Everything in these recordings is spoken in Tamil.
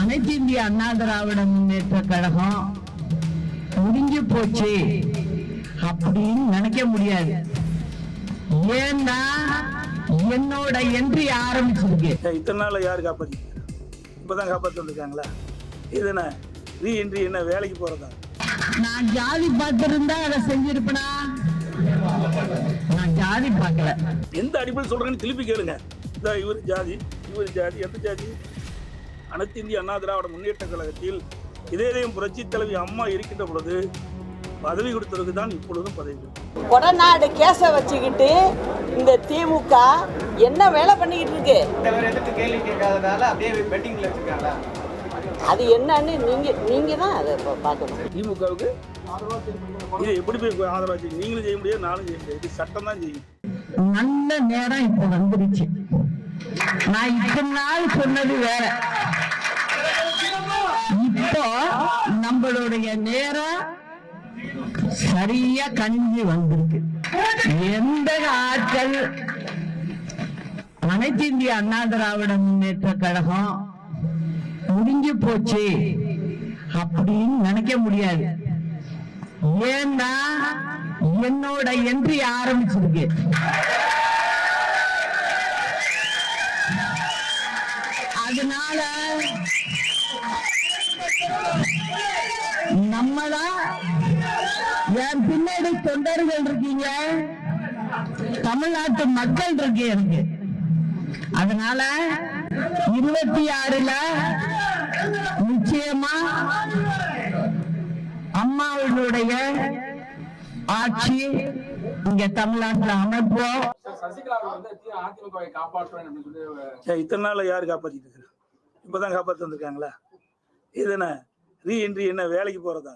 அனைத்து இந்திய அண்ணா திராவிட முன்னேற்ற கழகம் முடிஞ்சு போச்சு அப்படின்னு நினைக்க முடியாது. ஏன்னா என்னோட என்ட்ரி ஆரம்பிச்சிருக்கு. இத்தனை நாள் யாரு காப்பாத்தி? இப்பதான் காப்பாத்தி வந்திருக்காங்களா? இது என்ன ரீ என்ட்ரி? என்ன வேலைக்கு போறதா? நான் ஜாதி பார்த்திருந்தா அதை செஞ்சிருப்பனா? நான் ஜாதி பார்க்கல. எந்த அடிப்படையில் சொல்றேன்னு திருப்பி கேளுங்க. இவர் ஜாதி, இவர் ஜாதி, எந்த ஜாதி? அனைத்து இந்திய அண்ணா திராவிட முன்னேற்ற கழகத்தில் இதயம் புரட்சி தலைவி அம்மா இருக்கின்ற பொழுது பதவி கொடுத்ததுக்கு தான் இப்பொழுதும் பதவி கொடுக்கும். கொடநாடு கேச வச்சுக்கிட்டு இந்த திமுக என்ன வேலை பண்ணிக்கிட்டு இருக்கு? கேள்வி கேட்காதனால அப்படியே பெட்டிங்ல வச்சிருக்காங்க. அது என்னன்னு நீங்க தான் அதை பார்க்கணும். திமுகவுக்கு இதை எப்படி போய் ஆதரவாச்சு? நீங்களும் செய்ய முடியாது, நானும் செய்ய முடியாது. இது சட்டம் தான் செய்யும். நல்ல நேரம் இப்ப வந்துருச்சு. நான் இத்தனை நாள் சொன்னது வேற. இப்போ நம்மளுடைய நேரம் சரியா கணிஞ்சு வந்திருக்கு. எந்த ஆட்கள் அனைத்து இந்திய அண்ணா திராவிட முன்னேற்ற கழகம் முடிஞ்சு போச்சு அப்படின்னு நினைக்க முடியாது. ஏன்னா என்னோட என்ட்ரி ஆரம்பிச்சிருக்கு. அதனால நம்மதான் என் பின்னாடி தொண்டர்கள் இருக்கீங்க, தமிழ்நாட்டு மக்கள் இருக்கு எனக்கு. அதனால 26ல நிச்சயமா அம்மாவுடைய ஆட்சி இங்க தமிழ்நாட்டுல அமைப்போம். இத்தனை நாள் யாரு காப்பாத்திட்டு இருக்கு? இப்பதான் காப்பாத்தி வந்திருக்காங்களா? இது என்ன ரீ என்ட்ரி? என்ன வேலைக்கு போறதா?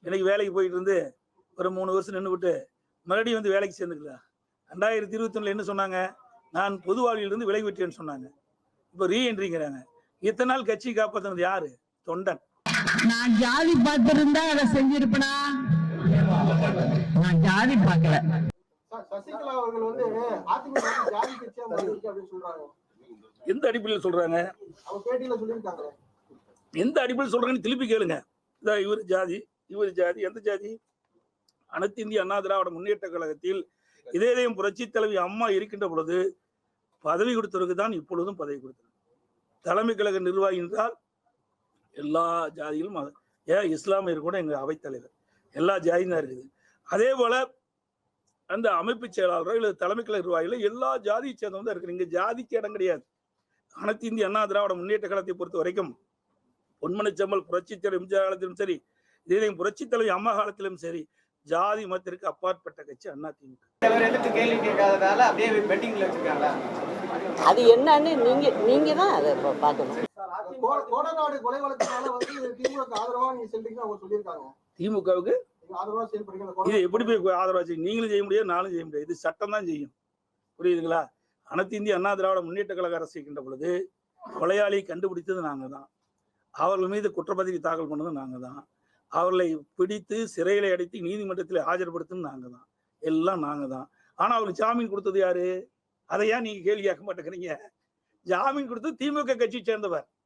எனக்கு வேலைக்கு போயிட்டு இருந்து ஒரு 3 வருஷம் நின்று விட்டு மறுபடியும் வந்து வேலைக்கு சேர்ந்துக்கலாம். 2021 என்ன சொன்னாங்க? நான் பொது வாழ்விலிருந்து விலகி விட்டேன்னு சொன்னாங்க. இப்போ ரீ என்ட்ரிங்கிறாங்க. இத்தனை நாள் கட்சி காப்பாற்றினது யாரு? தொண்டன். நான் ஜாதி பார்த்திருந்தா அதை செஞ்சிருப்பனா? நான் ஜாதி பார்க்கல. சசிகலா அவர்கள் வந்து அதிமுக ஜாதி கட்சியா மாறிருக்கு அப்படின்னு சொல்றாங்க. எந்த அடிப்படையில் சொல்றாங்க? அவங்க பேட்டியில சொல்லியிருக்காங்க. எந்த அடிப்படையில் சொல்றாங்கன்னு திருப்பி கேளுங்க. இவர் ஜாதி, இவர் ஜாதி, எந்த ஜாதி? அனைத்து இந்திய அண்ணா திராவிட முன்னேற்ற கழகத்தில் இதயம் புரட்சி தலைவி அம்மா இருக்கின்ற பொழுது பதவி கொடுத்தவருக்கு தான் இப்பொழுதும் பதவி கொடுத்தது. தலைமை கழக நிர்வாகி என்றால் எல்லா ஜாதிகளும், ஏன் இஸ்லாமியர் கூட எங்க அவைத்தலைவர், எல்லா ஜாதியும் தான் இருக்குது. அதே போல அந்த அமைப்பு செயலாளரோ இல்லை தலைமை கழக நிர்வாகிகளோ எல்லா ஜாதியை சேர்ந்தவங்க தான் இருக்கு. இங்க ஜாதிக்கு இடம் கிடையாது. அனைத்து இந்திய அண்ணா திராவிட முன்னேற்ற கழகத்தை பொறுத்த வரைக்கும் பொன்மனச்செம்மல் புரட்சி தலைவர் எம்ஜிஆர் காலத்திலும் சரி, இதயம் புரட்சி தலைவி அம்மா காலத்திலும் சரி, ஜாதி மதத்திற்கு அப்பாற்பட்ட கட்சி அண்ணா திமுக. கேள்வி கேட்காதனால அப்படியே பெட்டிங்ல வச்சிருக்காங்க. அது என்னன்னு நீங்க தான் அதை பார்க்கணும். கோடநாடு கொலை வழக்குனால வந்து திமுக ஆதரவா நீங்க செல்றீங்க அவங்க சொல்லியிருக்காங்க. திமுகவுக்கு ஆதரவா செயல்படுறீங்க. இதை எப்படி போய் ஆதரவாச்சு? நீங்களும் செய்ய முடியாது, நானும் செய்ய முடியாது. இது சட்டம் தான் செய்யும். புரியுதுங்களா? அனைத்து இந்திய அண்ணா திராவிட முன்னேற்ற கழக அரசு இருக்கின்ற பொழுது கொலையாளியை கண்டுபிடித்தது நாங்க தான். அவர்கள் மீது குற்றப்பத்திரிகை தாக்கல் பண்ணது நாங்க தான். அவர்களை பிடித்து சிறையில அடைத்து நீதிமன்றத்தில் ஆஜர்படுத்தும் நாங்க தான். எல்லாம் நாங்க தான். ஆனா அவருக்கு ஜாமீன் கொடுத்தது யாரு? அதை ஏன் நீங்க கேள்வி கேட்க மாட்டேங்கிறீங்க? ஜாமீன் கொடுத்தது திமுக கட்சியை சேர்ந்தவர்.